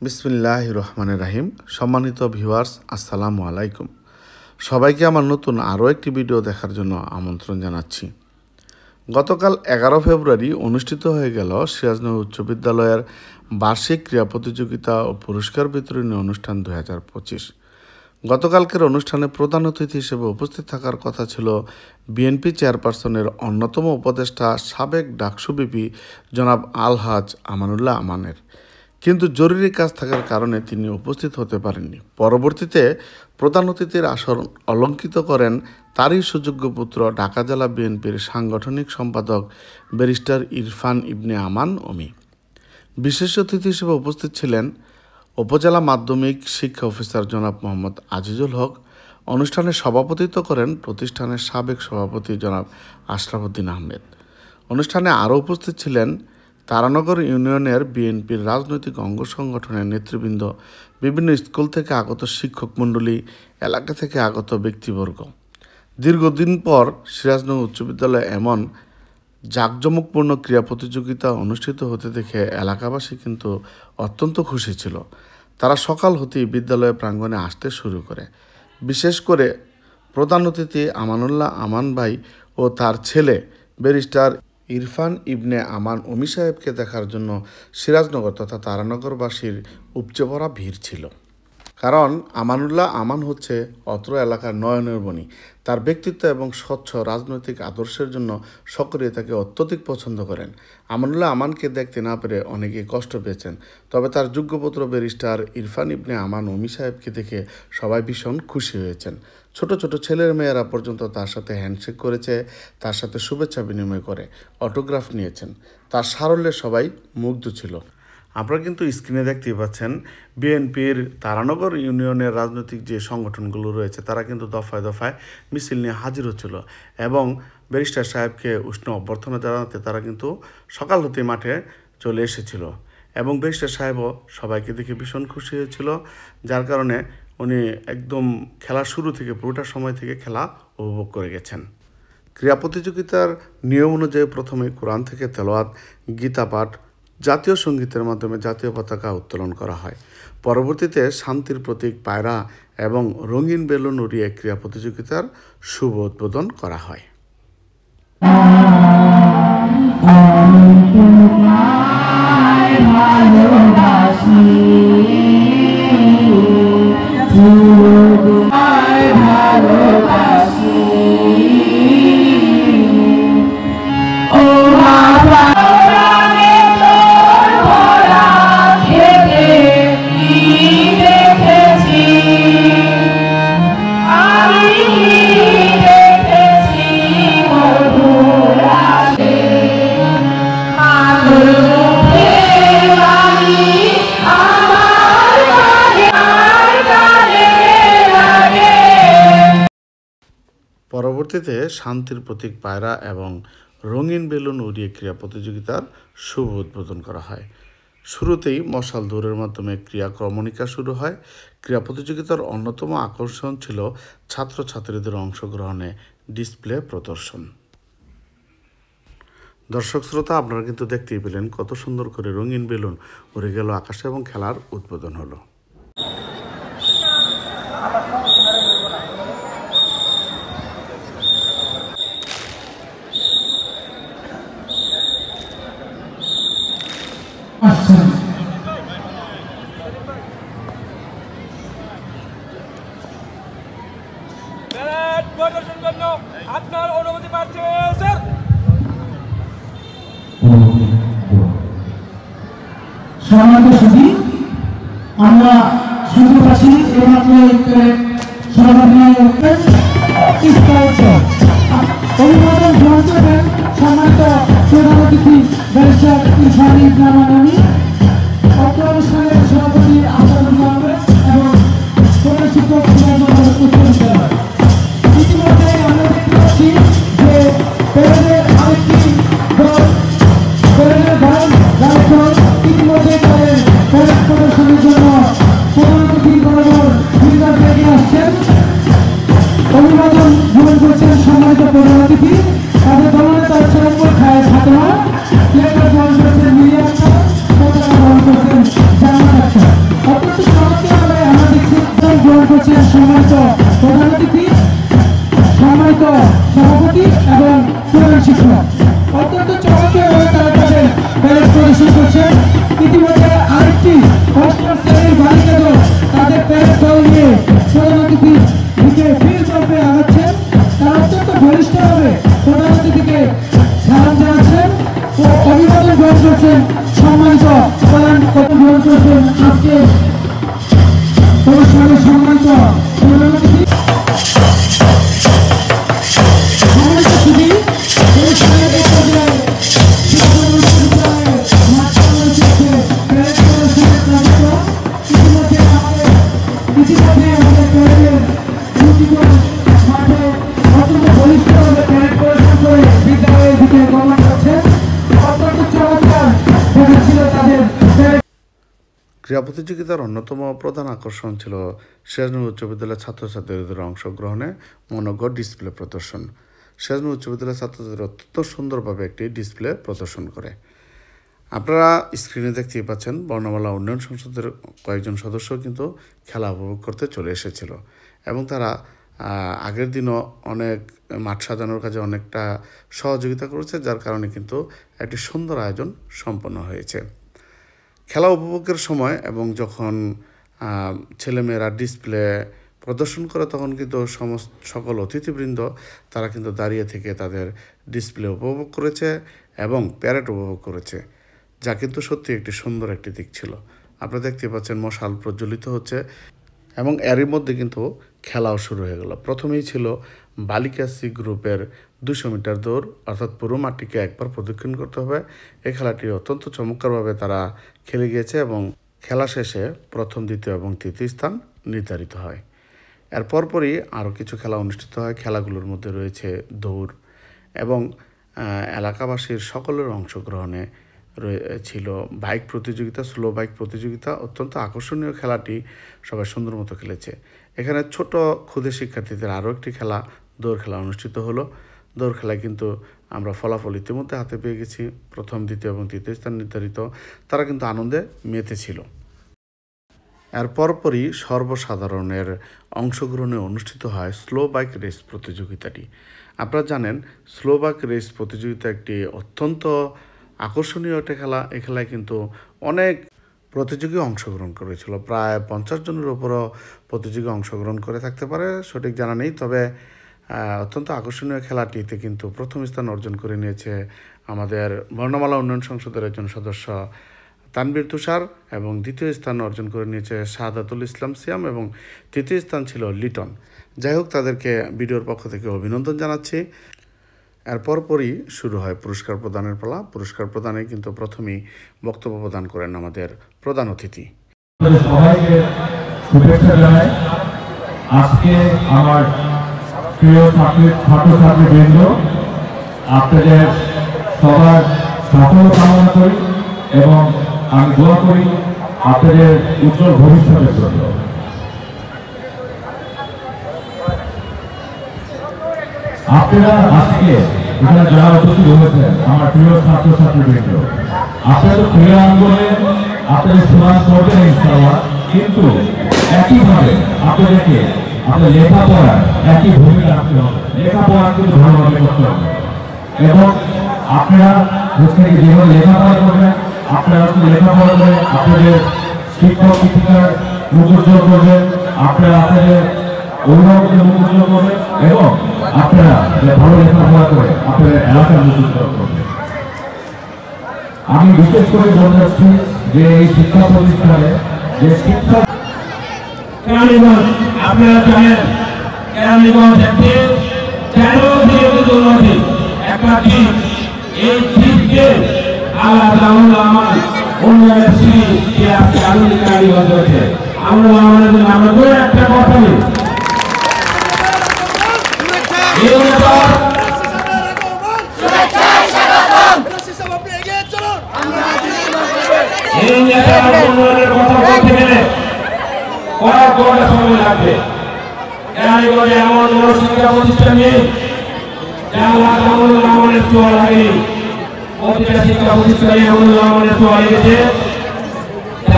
বিসমিল্লাহির রহমানির রহিম। সম্মানিত ভিউয়ার্স, আসসালামু আলাইকুম। সবাইকে আমার নতুন আরও একটি ভিডিও দেখার জন্য আমন্ত্রণ জানাচ্ছি। গতকাল 11 ফেব্রুয়ারি অনুষ্ঠিত হয়ে গেল সিরাজনগর উচ্চ বিদ্যালয়ের বার্ষিক ক্রীড়া প্রতিযোগিতা ও পুরস্কার বিতরণী অনুষ্ঠান 2025। গতকালকের অনুষ্ঠানে প্রধান অতিথি হিসেবে উপস্থিত থাকার কথা ছিল বিএনপি চেয়ারপারসনের অন্যতম উপদেষ্টা সাবেক ডাকসু বিপি জনাব আলহাজ আমানুল্লাহ আমানের, কিন্তু জরুরি কাজ থাকার কারণে তিনি উপস্থিত হতে পারেননি। পরবর্তীতে প্রধান অতিথির আসন অলঙ্কৃত করেন তারই সুযোগ্য পুত্র ঢাকা জেলা বিএনপির সাংগঠনিক সম্পাদক ব্যারিস্টার ইরফান ইবনে আমান অমি। বিশেষ অতিথি হিসেবে উপস্থিত ছিলেন উপজেলা মাধ্যমিক শিক্ষা অফিসার জনাব মোহাম্মদ আজিজুল হক। অনুষ্ঠানে সভাপতিত্ব করেন প্রতিষ্ঠানের সাবেক সভাপতি জনাব আশরাফ উদ্দিন আহমেদ। অনুষ্ঠানে আরও উপস্থিত ছিলেন তারানগর ইউনিয়নের বিএনপির রাজনৈতিক অঙ্গ সংগঠনের নেতৃবৃন্দ, বিভিন্ন স্কুল থেকে আগত শিক্ষক মণ্ডলী, এলাকা থেকে আগত ব্যক্তিবর্গ। দীর্ঘদিন পর সিরাজনগর উচ্চ বিদ্যালয়ে এমন জাঁকজমকপূর্ণ ক্রীড়া প্রতিযোগিতা অনুষ্ঠিত হতে দেখে এলাকাবাসী কিন্তু অত্যন্ত খুশি ছিল। তারা সকাল হতেই বিদ্যালয়ের প্রাঙ্গণে আসতে শুরু করে। বিশেষ করে প্রধান অতিথি আমানুল্লাহ আমান ভাই ও তার ছেলে ব্যারিস্টার ইরফান ইবনে আমান অমি সাহেবকে দেখার জন্য সিরাজনগর তথা তারানগরবাসীর উপচে পড়া ভিড় ছিল। কারণ আমানুল্লাহ আমান হচ্ছে অত্র এলাকার নয়নের মণি। তার ব্যক্তিত্ব এবং স্বচ্ছ রাজনৈতিক আদর্শের জন্য সকলেই তাকে অত্যধিক পছন্দ করেন। আমানুল্লাহ আমানকে দেখতে না পেরে অনেকেই কষ্ট পেয়েছেন, তবে তার যোগ্যপুত্র ব্যারিস্টার ইরফান ইবনে আমান অমি সাহেবকে দেখে সবাই ভীষণ খুশি হয়েছেন। ছোট ছোট ছেলের মেয়েরা পর্যন্ত তার সাথে হ্যান্ডশেক করেছে, তার সাথে শুভেচ্ছা বিনিময় করে অটোগ্রাফ নিয়েছেন। তার সারল্যে সবাই মুগ্ধ ছিল। আপনারা কিন্তু স্ক্রিনে দেখতেই পাচ্ছেন বিএনপির তারানগর ইউনিয়নের রাজনৈতিক যে সংগঠনগুলো রয়েছে তারা কিন্তু দফায় দফায় মিছিল নিয়ে হাজির হচ্ছিল এবং ব্যারিস্টার সাহেবকে উষ্ণ অভ্যর্থনা জানাতে তারা কিন্তু সকাল হতে মাঠে চলে এসেছিল এবং ব্যারিস্টার সাহেবও সবাইকে দেখে ভীষণ খুশি হয়েছিল, যার কারণে উনি একদম খেলার শুরু থেকে পুরোটা সময় থেকে খেলা উপভোগ করে গেছেন। ক্রীড়া প্রতিযোগিতার নিয়ম অনুযায়ী প্রথমে কোরআন থেকে তেলাওয়াত, গীতা পাঠ, জাতীয় সঙ্গীতের মাধ্যমে জাতীয় পতাকা উত্তোলন করা হয়। পরবর্তীতে শান্তির প্রতীক পায়রা এবং রঙিন বেলুন উড়িয়ে ক্রীড়া প্রতিযোগিতার শুভ উদ্বোধন করা হয়। পরবর্তীতে শান্তির প্রতীক পায়রা এবং রঙিন বেলুন উড়িয়ে ক্রীড়া প্রতিযোগিতার শুভ উদ্বোধন করা হয়। শুরুতেই মশাল দৌড়ের মাধ্যমে ক্রীড়া ক্রমণিকা শুরু হয়। ক্রীড়া প্রতিযোগিতার অন্যতম আকর্ষণ ছিল ছাত্রছাত্রীদের অংশগ্রহণে ডিসপ্লে প্রদর্শন। দর্শক শ্রোতা, আপনারা কিন্তু দেখতেই পেলেন কত সুন্দর করে রঙিন বেলুন উড়ে গেল আকাশে এবং খেলার উদ্বোধন হলো। আপনার অনুমতি পাচ্ছে স্যার। সম্মানিত সুধী, আমরা শুনতে পাচ্ছি এইমাত্র অভিবাদন গ্রহণ করবেন সম্মানিত প্রধান অতিথি ব্যারিস্টার ইরফান ইবনে আমান অমি, অত্র অনুষ্ঠানের সভাপতি আশরাফুল আহমেদ এবং প্রধান শিক্ষক ইতিমধ্যে আমরা দেখতে পাচ্ছি যে প্যারেডের আরেকটি দল ইতিমধ্যে তাদের প্যারেড প্রদর্শনের জন্য প্রধান অতিথি বরাবর ফিল্ডার এগিয়ে আসছেন। অভিবাদন গ্রহণ করছেন সম্মানিত প্রধান অতিথি, তাদের দলনেতা চরমপুর খায় ফাতেমা, প্লেকার্ড গ্রহণ করছেন মিলিয়া, পতাকা গ্রহণ করছেন জান্নাত সম্মানিত প্রধান অতিথি, সম্মানিত সভাপতি এবং প্রধান শিক্ষক অত্যন্ত চমৎকারভাবে তারা তাদের প্যারেড প্রদর্শন করছেন। ইতিমধ্যে আরেকটি অষ্টম শ্রেণীর বালিকা দল তাদের প্যারেড দল নিয়ে প্রধান অতিথির দিকে ভিড় করবে আগাচ্ছেন। তারা অত্যন্ত ঘনিষ্ঠভাবে প্রধান অতিথিকে সালাম জানাচ্ছেন ও অভিবাদন গ্রহণ করছেন। সম্মানিত প্রধান গ্রহণ করছেন আজকে অনুষ্ঠানের সম্মানিত প্রধান অতিথি। ক্রীড়া প্রতিযোগিতার অন্যতম প্রধান আকর্ষণ ছিল সিরাজনগর উচ্চ বিদ্যালয়ের ছাত্রছাত্রীদের অংশগ্রহণে মনোজ্ঞ ডিসপ্লে প্রদর্শন। সিরাজনগর উচ্চ বিদ্যালয়ের ছাত্রছাত্রীরা অত্যন্ত সুন্দরভাবে একটি ডিসপ্লে প্রদর্শন করে। আপনারা স্ক্রিনে দেখতেই পাচ্ছেন বর্ণমালা উন্নয়ন সংসদের কয়েকজন সদস্য কিন্তু খেলা উপভোগ করতে চলে এসেছিল এবং তারা আগের দিনও অনেক মাঠ সাজানোর কাজে অনেকটা সহযোগিতা করেছে, যার কারণে কিন্তু একটি সুন্দর আয়োজন সম্পন্ন হয়েছে। খেলা উপভোগের সময় এবং যখন ছেলেমেয়েরা ডিসপ্লে প্রদর্শন করে তখন কিন্তু সকল অতিথিবৃন্দ তারা কিন্তু দাঁড়িয়ে থেকে তাদের ডিসপ্লে উপভোগ করেছে এবং প্যারেড উপভোগ করেছে, যা কিন্তু সত্যি একটি সুন্দর একটি দিক ছিল। আপনারা দেখতে পাচ্ছেন মশাল প্রজ্বলিত হচ্ছে এবং এরই মধ্যে কিন্তু খেলাও শুরু হয়ে গেল। প্রথমেই ছিল বালিকা সি গ্রুপের 200 মিটার দৌড়, অর্থাৎ পুরো মাঠটিকে একবার প্রদক্ষিণ করতে হবে। এই খেলাটি অত্যন্ত চমৎকারভাবে তারা খেলে গিয়েছে এবং খেলা শেষে প্রথম, দ্বিতীয় এবং তৃতীয় স্থান নির্ধারিত হয়। এর পরপরই আরও কিছু খেলা অনুষ্ঠিত হয়। খেলাগুলোর মধ্যে রয়েছে দৌড় এবং এলাকাবাসীর সকলের অংশগ্রহণে ছিল বাইক প্রতিযোগিতা, স্লো বাইক প্রতিযোগিতা। অত্যন্ত আকর্ষণীয় খেলাটি সবাই সুন্দর মতো খেলেছে। এখানে ছোট ক্ষুদে শিক্ষার্থীদের আরও একটি খেলা, দৌড় খেলা অনুষ্ঠিত হলো। দৌড় খেলায় কিন্তু আমরা ফলাফল ইতিমধ্যে হাতে পেয়ে গেছি। প্রথম, দ্বিতীয় এবং তৃতীয় স্থান নির্ধারিত। তারা কিন্তু আনন্দে মেতেছিল। এর পরপরই সর্বসাধারণের অংশগ্রহণে অনুষ্ঠিত হয় স্লো বাইক রেস প্রতিযোগিতাটি। আপনারা জানেন স্লো বাইক রেস প্রতিযোগিতা একটি অত্যন্ত আকর্ষণীয় একটা খেলা। এই খেলায় কিন্তু অনেক প্রতিযোগী অংশগ্রহণ করেছিল। প্রায় 50 জনের উপরও প্রতিযোগী অংশগ্রহণ করে থাকতে পারে, সঠিক জানা নেই। তবে অত্যন্ত আকর্ষণীয় খেলাটিতে কিন্তু প্রথম স্থান অর্জন করে নিয়েছে আমাদের বর্ণমালা উন্নয়ন সংসদের একজন সদস্য তানবীর তুষার এবং দ্বিতীয় স্থান অর্জন করে নিয়েছে শাহাদাতুল ইসলাম সিয়াম এবং তৃতীয় স্থান ছিল লিটন। যাই হোক, তাদেরকে ভিডিওর পক্ষ থেকে অভিনন্দন জানাচ্ছি। এর পরপরই শুরু হয় পুরস্কার প্রদানের পালা। পুরস্কার প্রদানে কিন্তু প্রথমেই বক্তব্য প্রদান করেন আমাদের প্রধান অতিথি। সবাইকে শুভেচ্ছা জানাই। আজকে আমার প্রিয় ছাত্রছাত্রীবৃন্দ, আপনাদের সবার সাফল্য কামনা করি এবং আমি দোয়া করি আপনাদের উজ্জ্বল ভবিষ্যতের জন্য। আপনারা আজকে এখানে যারা উপস্থিত হয়েছেন আমার প্রিয় ছাত্রছাত্রীবৃন্দ, আপনারা তো ক্রীড়া অঙ্গনে আপনাদের সুনাম করবেন ইনশাআল্লাহ, কিন্তু একইভাবে আপনাদেরকে আপনার লেখাপড়ার একই ভূমিকা রাখতে হবে। লেখাপড়া কিন্তু ভালোভাবে করতে হবে এবং আপনারা হচ্ছে যেভাবে লেখাপড়া করবেন, আপনারা লেখাপড়া করে আপনাদের শিক্ষক শিক্ষিকার মুখ উজ্জ্বল করবেন, আপনারা আপনাদের অভিভাবকদের মুখ উজ্জ্বল করবেন এবং আপনারা ভালো লেখাপড়া করে আপনাদের এলাকার মুখ উজ্জ্বল করবেন। আমি বিশেষ করে বলতে চাচ্ছি যে এই শিক্ষা প্রতিষ্ঠানে যে শিক্ষা আপনারা জানেন কেরানীগঞ্জ একটি একটা দিন, এই দিনকে আল্লাহ আমার উন্নয়নের শ্রী আজকে আধুনিক কেরানীগঞ্জ হয়েছে। আমরা আমাদের জন্য আমরা করে একটা কথা নেই। এই নেতার উন্নয়নের কথা বলতে গেলে কয়েক ঘন্টা সময় লাগবে। কেরানীগঞ্জে এমন বড় শিক্ষা প্রতিষ্ঠান নেই আমাদের ছোঁয়া লাগেনি। প্রতিটা শিক্ষা প্রতিষ্ঠানে আমাদের ছোঁয়া লেগেছে।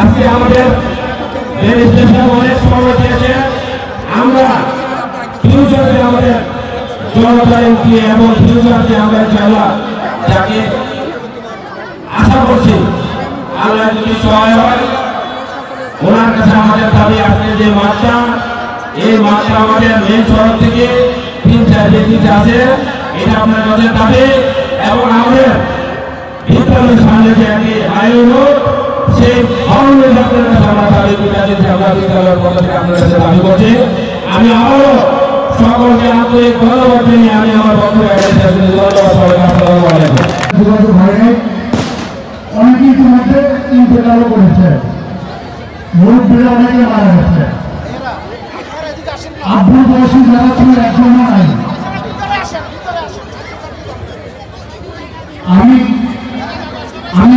আজকে আমাদের অনেক সময় দিয়েছে। আমরা ফিউচারে আমাদের জনতাকে এবং ফিউচারে আমরা ইনশাআল্লাহ যাকে আশা করছি আল্লাহ যদি সহায় হয় ওনার কাছে আমাদের দাবি আজকে যে মাঠটা এই মাঠটা আমাদের মেন সড়ক থেকে 3-4 ডিগ্রিতে আছে এটা আপনার কাছে দাবি এবং আমাদের বিদ্যালয়ের সামনে যে একটি হাইওয়ে রোড সেই হাইওয়ে রোডের কাছে আমরা দাবি করতে আমরা বিদ্যালয়ের পক্ষ থেকে আপনার কাছে দাবি করছি আমি আবারও সকলকে আন্তরিক ধন্যবাদ জানিয়ে আমি আমার বক্তব্য ধন্যবাদ সবাইকে আসসালামু আলাইকুম যোগাযোগ হয়নি অনেকে ইতিমধ্যে ইন্তেকালও করেছে মুরব্বীরা অনেকে মারা গেছে আব্বুল বয়সী যারা ছিল একজনও নাই আমি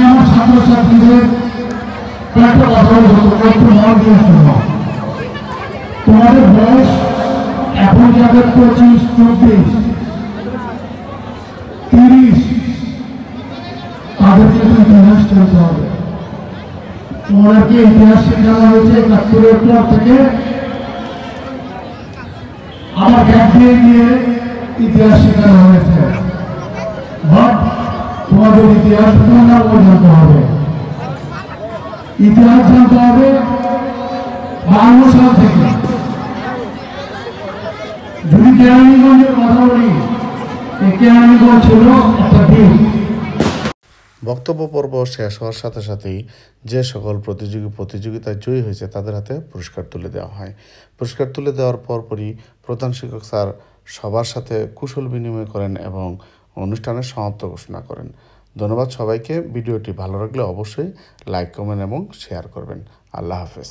আমার ছাত্রছাত্রীদের একটা কথা বলবো একটু মন দিয়ে শুনবো তোমাদের বয়স এখন যাদের 25-24-30 তাদেরকে ইতিহাস চলতে হবে তোমাদেরকে ইতিহাস শেখানো হয়েছে 71-এর পর থেকে আমার গ্যাপ দিয়ে গিয়ে ইতিহাস শেখানো হয়েছে বাট তোমাদের ইতিহাস জানতে হবে ইতিহাস জানতে হবে 52 সাল থেকে যদি কেরানীগঞ্জের কথা বলি এই কেরানীগঞ্জ ছিল একটা দ্বীপ বক্তব্য পর্ব শেষ হওয়ার সাথে সাথেই যে সকল প্রতিযোগিতায় জয়ী হয়েছে তাদের হাতে পুরস্কার তুলে দেওয়া হয়। পুরস্কার তুলে দেওয়ার পরপরই প্রধান শিক্ষক স্যার সবার সাথে কুশল বিনিময় করেন এবং অনুষ্ঠানের সমাপ্ত ঘোষণা করেন। ধন্যবাদ সবাইকে। ভিডিওটি ভালো লাগলে অবশ্যই লাইক, কমেন্ট এবং শেয়ার করবেন। আল্লাহ হাফেজ।